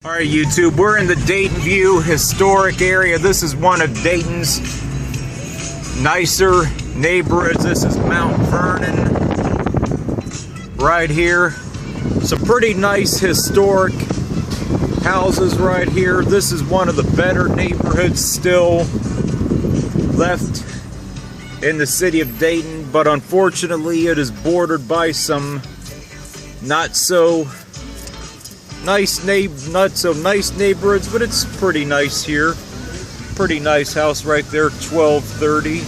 Alright YouTube, we're in the Dayton View historic area. This is one of Dayton's nicer neighborhoods. This is Mount Vernon right here. Some pretty nice historic houses right here. This is one of the better neighborhoods still left in the city of Dayton, but unfortunately it is bordered by some not so nice neighborhoods, but it's pretty nice here. Pretty nice house right there, 1230.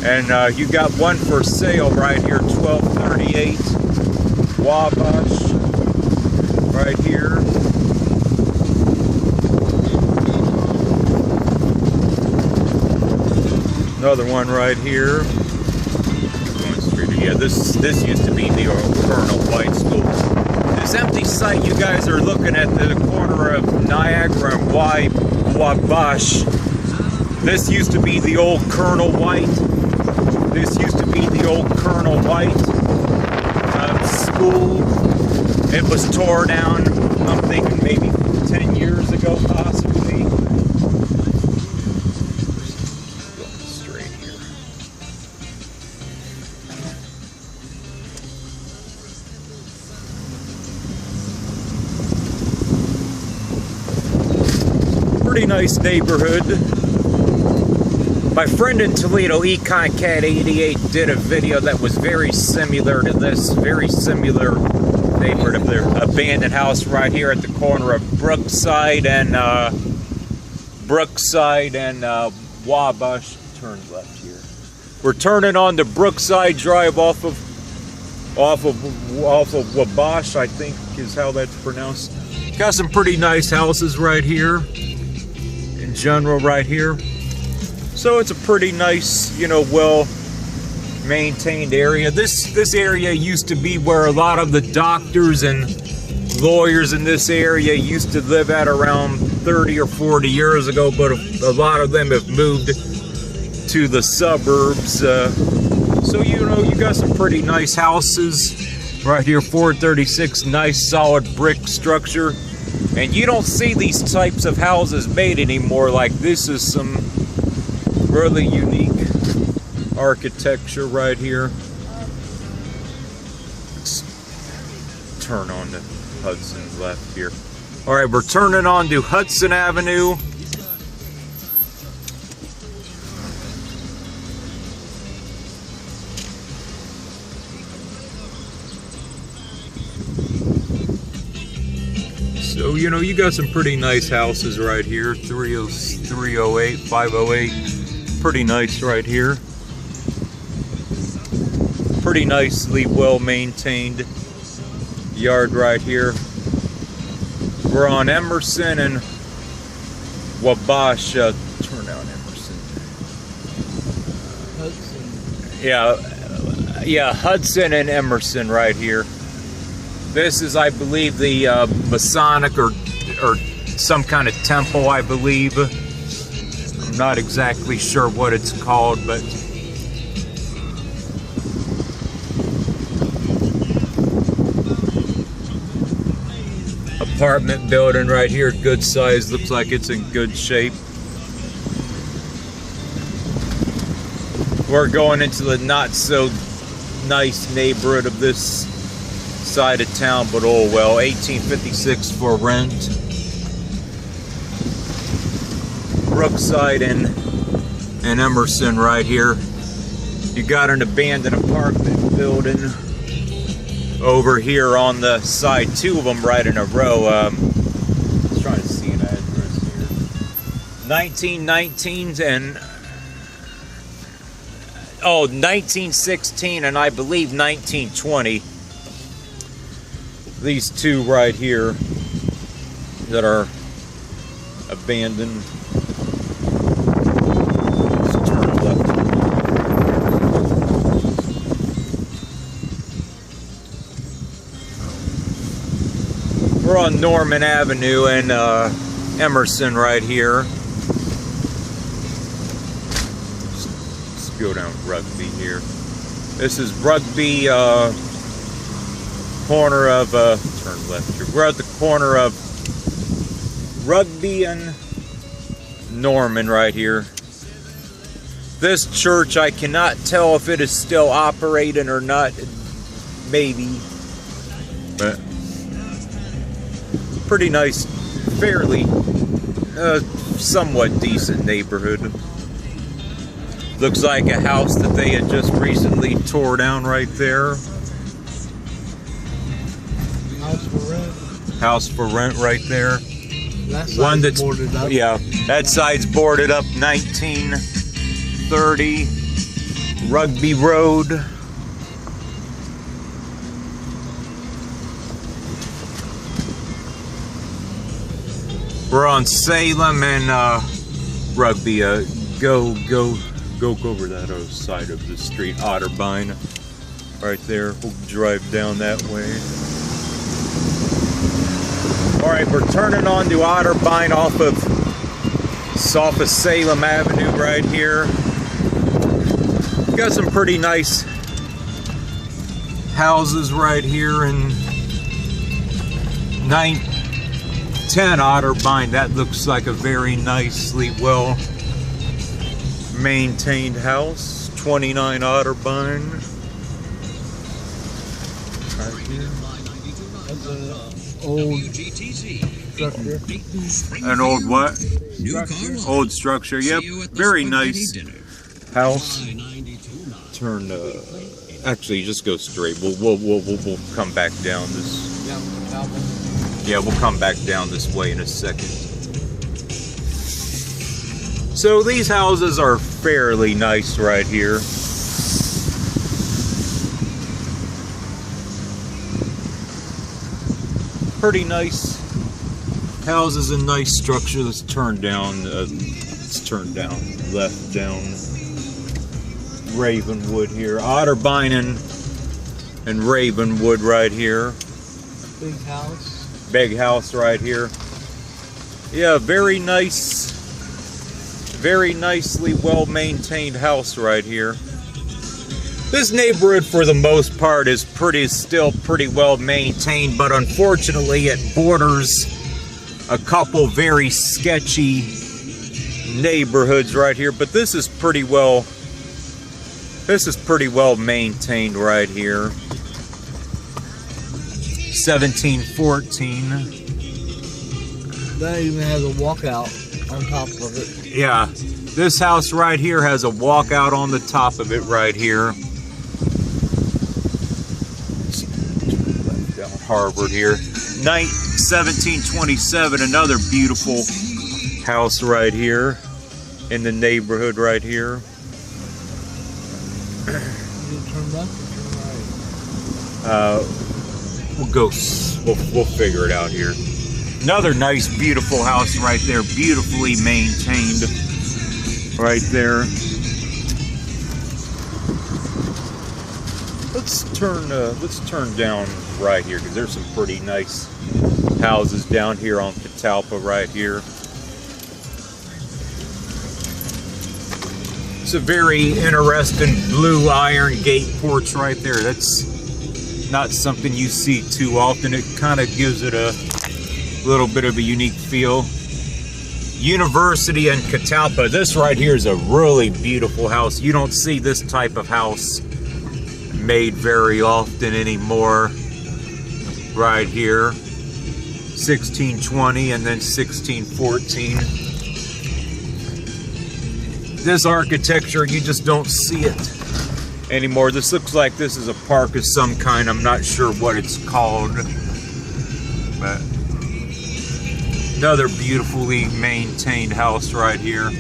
And you got one for sale right here, 1238 Wabash right here. Another one right here. Yeah, this used to be the old Cornell White School. This empty site you guys are looking at, the corner of Niagara and Wabash. This used to be the old Colonel White. This used to be the old Colonel White school. It was tore down, I'm thinking maybe 10 years ago, possibly. Going straight here. Pretty nice neighborhood. My friend in Toledo, Econ Cat 88, did a video that was very similar to this, very similar neighborhood of their abandoned house right here at the corner of Brookside and Wabash. Turn left here. We're turning on the Brookside Drive off of Wabash, I think is how that's pronounced. Got some pretty nice houses right here in general right here. So it's a pretty nice, you know, well maintained area. This area used to be where a lot of the doctors and lawyers in this area used to live at around 30 or 40 years ago, but a lot of them have moved to the suburbs. So you know, you got some pretty nice houses right here, 436, nice solid brick structure. And you don't see these types of houses made anymore. Like, this is some really unique architecture right here. Let's turn on to Hudson left here. Alright, we're turning on to Hudson Avenue. So, you know, you got some pretty nice houses right here. 308, 508. Pretty nice right here. Pretty nicely well maintained yard right here. We're on Emerson and Wabash. Turn down Emerson. Hudson. Yeah, Hudson and Emerson right here. This is, I believe, the Masonic or some kind of temple, I believe. I'm not exactly sure what it's called, but apartment building right here, good size, looks like it's in good shape. We're going into the not so nice neighborhood of this side of town, but oh well. 1856 for rent. Brookside and Emerson right here. You got an abandoned apartment building over here on the side, two of them right in a row. Just trying to see an address here. 1919 and 1916 and I believe 1920. These two right here that are abandoned. Let's turn left. We're on Norman Avenue and Emerson right here. Let's go down Rugby here. This is Rugby corner of, turn left here. We're at the corner of Rugby and Norman right here. This church, I cannot tell if it is still operating or not. Maybe. But pretty nice, fairly, somewhat decent neighborhood. Looks like a house that they had just recently tore down right there. House for rent. House for rent right there. That side's One that's boarded up. Yeah, that side's boarded up. 1930 Rugby Road. We're on Salem and Rugby. Go over that other side of the street. Otterbein, right there. We'll drive down that way. All right, we're turning on to Otterbein off of Salem Avenue right here. Got some pretty nice houses right here in 910 Otterbein. That looks like a very nicely well maintained house. 29 Otterbein. Right here. That's an old structure. An old what? Structure. Old structure. Yep. Very nice house. Turn. Actually, just go straight. We'll come back down this. Yeah, we'll come back down this way in a second. So these houses are fairly nice right here. Pretty nice houses and nice structure. Let's turn down. Left down Ravenwood here. Otterbein and Ravenwood right here. Big house. Big house right here. Yeah, very nice. Very nicely well maintained house right here. This neighborhood for the most part is still pretty well maintained, but unfortunately it borders a couple very sketchy neighborhoods right here, but this is pretty well maintained right here. 1714. That even has a walkout on top of it. Yeah, this house right here has a walkout on the top of it right here. Down Harvard here. 1727, another beautiful house right here in the neighborhood right here. You turn left or turn right? We'll figure it out here. Another nice, beautiful house right there, beautifully maintained right there. Let's turn down right here because there's some pretty nice houses down here on Catalpa right here. It's a very interesting blue iron gate porch right there. That's not something you see too often. It kind of gives it a little bit of a unique feel. University and Catalpa. This right here is a really beautiful house. You don't see this type of house made very often anymore. Right here. 1620 and then 1614. This architecture, you just don't see it anymore. This looks like this is a park of some kind. I'm not sure what it's called. But another beautifully maintained house right here.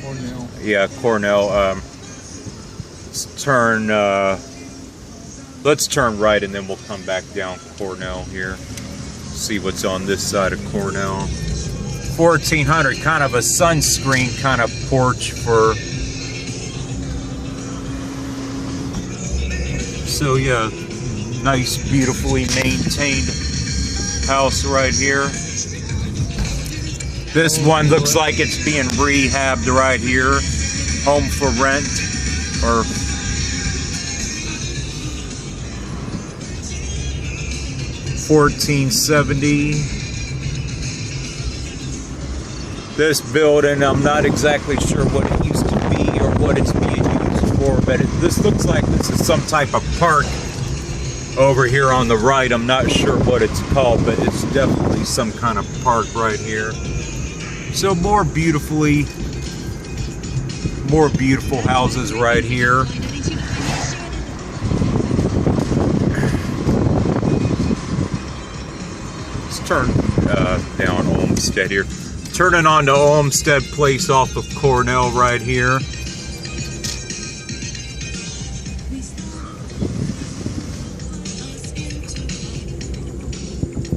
Cornell. Yeah, Cornell. Let's turn right and then we'll come back down Cornell here. See what's on this side of Cornell. 1400, kind of a sunscreen kind of porch for. So yeah, nice, beautifully maintained house right here. This one looks like it's being rehabbed right here. Home for rent, or 1470. This building, I'm not exactly sure what it used to be or what it's being used for, but this looks like this is some type of park over here on the right. I'm not sure what it's called, but it's definitely some kind of park right here. So more beautiful houses right here. Let's turn down Olmstead here. Turning on to Olmstead Place off of Cornell right here.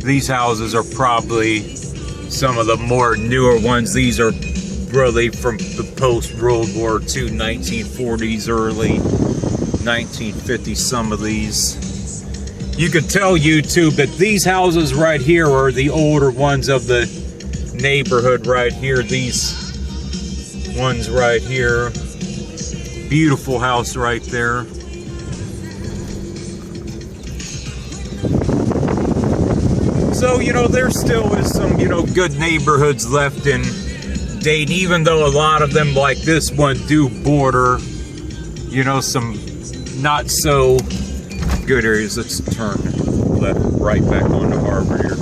These houses are probably some of the more newer ones. These are really from the post-World War II, 1940s, early 1950s, some of these. You could tell YouTube that these houses right here are the older ones of the neighborhood right here. These ones right here. Beautiful house right there. So, you know, there still is some, you know, good neighborhoods left in Dayton, even though a lot of them, like this one, do border, you know, some not so good areas. Let's turn right back onto Harvard here.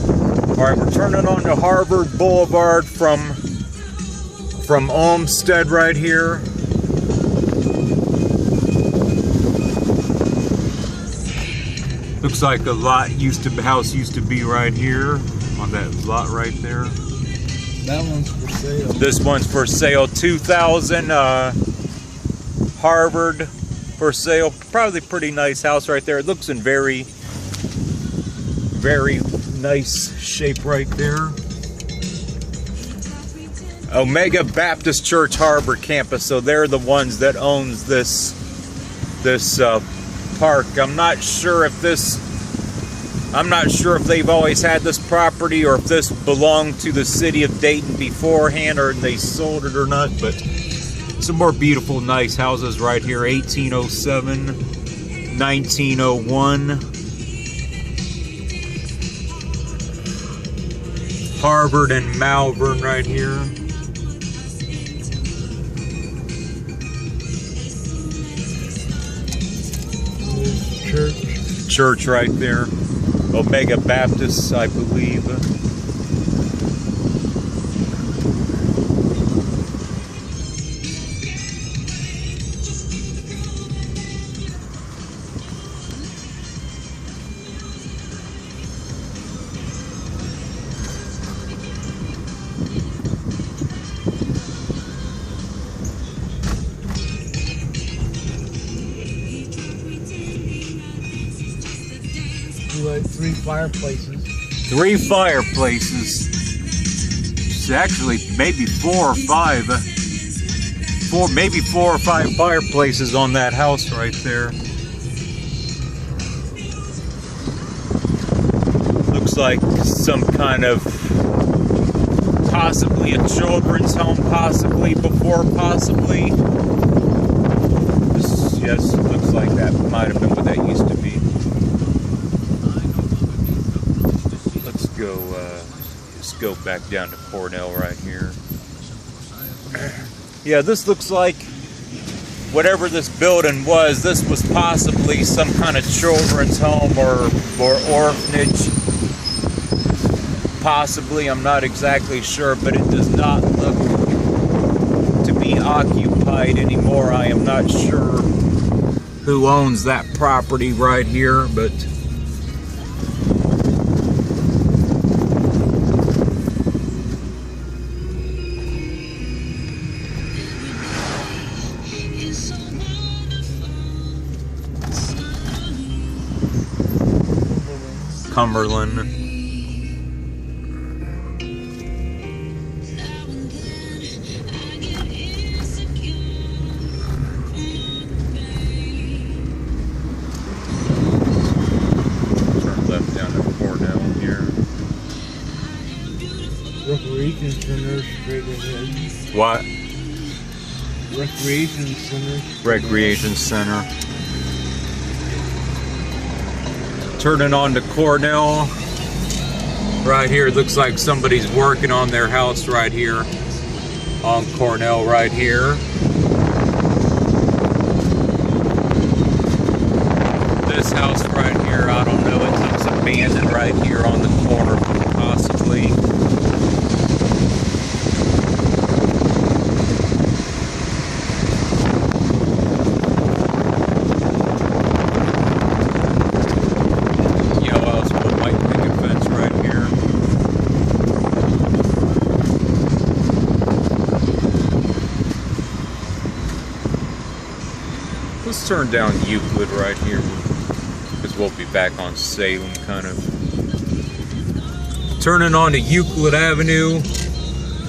All right, we're turning onto Harvard Boulevard from Olmstead right here. Looks like a house used to be right here on that lot right there. That one's for sale. This one's for sale. 2000 Harvard for sale. Probably pretty nice house right there. It looks in very nice shape right there. Omega Baptist Church Harbor campus. So they're the ones that owns this park. I'm not sure if they've always had this property or if this belonged to the city of Dayton beforehand or they sold it or not, but some more beautiful, nice houses right here. 1807, 1901. Harvard and Malvern right here. Church right there. Omega Baptist, I believe. Like 3 fireplaces. 3 fireplaces. It's actually maybe 4 or 5. Maybe 4 or 5 fireplaces on that house right there. Looks like some kind of possibly a children's home, possibly. Yes, looks like that might have been what that used to be. Let's go back down to Cornell right here. Yeah, this looks like whatever this building was, this was possibly some kind of children's home or orphanage. Possibly, I'm not exactly sure, but it does not look to be occupied anymore. I am not sure who owns that property right here, but Cumberland. Turn left down to Cornell here. Recreation center straight ahead. What? Recreation center. Recreation center. Turning on to Cornell. Right here, it looks like somebody's working on their house right here on Cornell right here. This house right here, I don't know, it looks abandoned right here on the corner, possibly. Yellow house with a white picket fence right here. Let's turn down Euclid right here, because we'll be back on Salem, kind of. Turning on to Euclid Avenue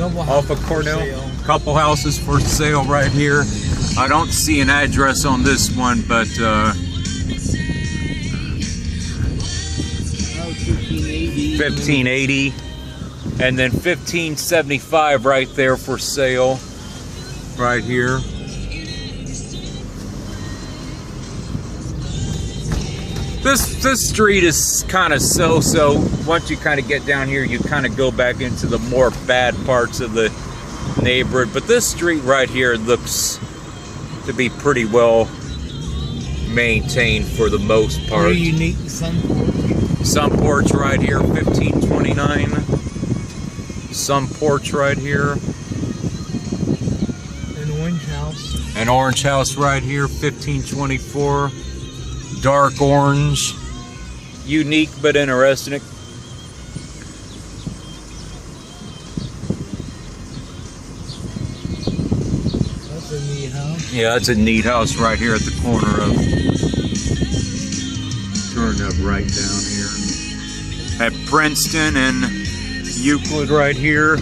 off of Cornell. Couple houses for sale right here. I don't see an address on this one, but 1580 and then 1575 right there for sale right here. This street is kind of so-so. Once you kind of get down here, you kind of go back into the more bad parts of the neighborhood. But this street right here looks to be pretty well maintained for the most part. Very unique sun porch. Sun porch right here, 1529. Sun porch right here. An orange house. An orange house right here, 1524. Dark orange, unique but interesting. That's a neat house. Yeah, that's a neat house right here at the corner of. Turn up right down here at Princeton and Euclid right here.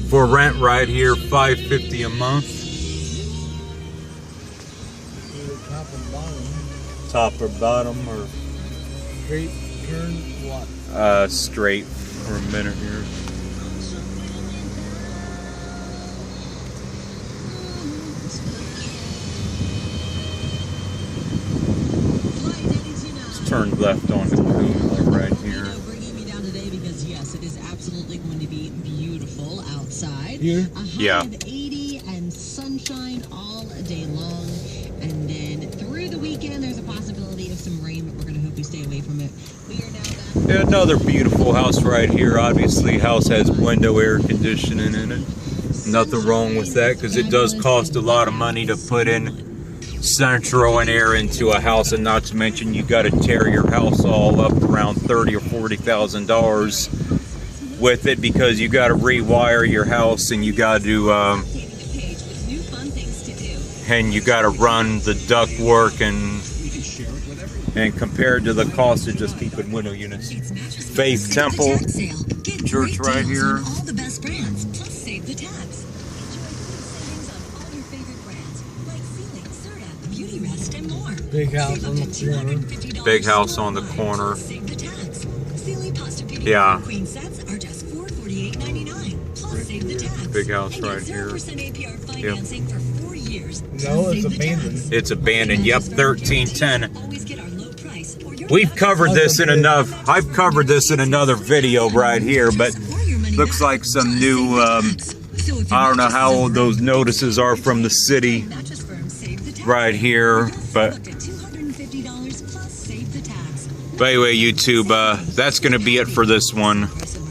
For rent right here, $5.50 a month. Either top and bottom. Top or bottom or Straight turn what? straight for a minute here. Let's turn left on the Cornell right here. Bringing me down today because yes, it is absolutely going to be beautiful outside. Here? A high Yeah. of 80 and sunshine all day long. And then through the weekend, there's a possibility of some rain, but we're going to hope we stay away from it. We are now back. Yeah, another beautiful house right here. Obviously, house has window air conditioning in it. Nothing wrong with that, because it does cost a lot of money to put in central and air into a house, and not to mention you got to tear your house all up around $30,000 or $40,000 with it, because you got to rewire your house, and you got to run the duct work, and compared to the cost of just keeping window units. Faith Temple Church right here. All the best brands, plus save the tax. Savings on all your favorite brands, like Sealy, Serta, Beauty Rest, and more. Big house Save on up the to corner. $250 Big house on the corner. Save the tax. Sealy Posturepedic Yeah. Queen sets are just $448.99. Plus save the tax. Big house And get right here. 0% APR financing for 4 years. No, Plus it's save the abandoned. tax. It's abandoned. Yep, 1310. Always get our low price or your We've covered this in enough. I've covered this in another video right here, but looks like some new, I don't know how old those notices are from the city right here, but anyway, YouTube, that's going to be it for this one.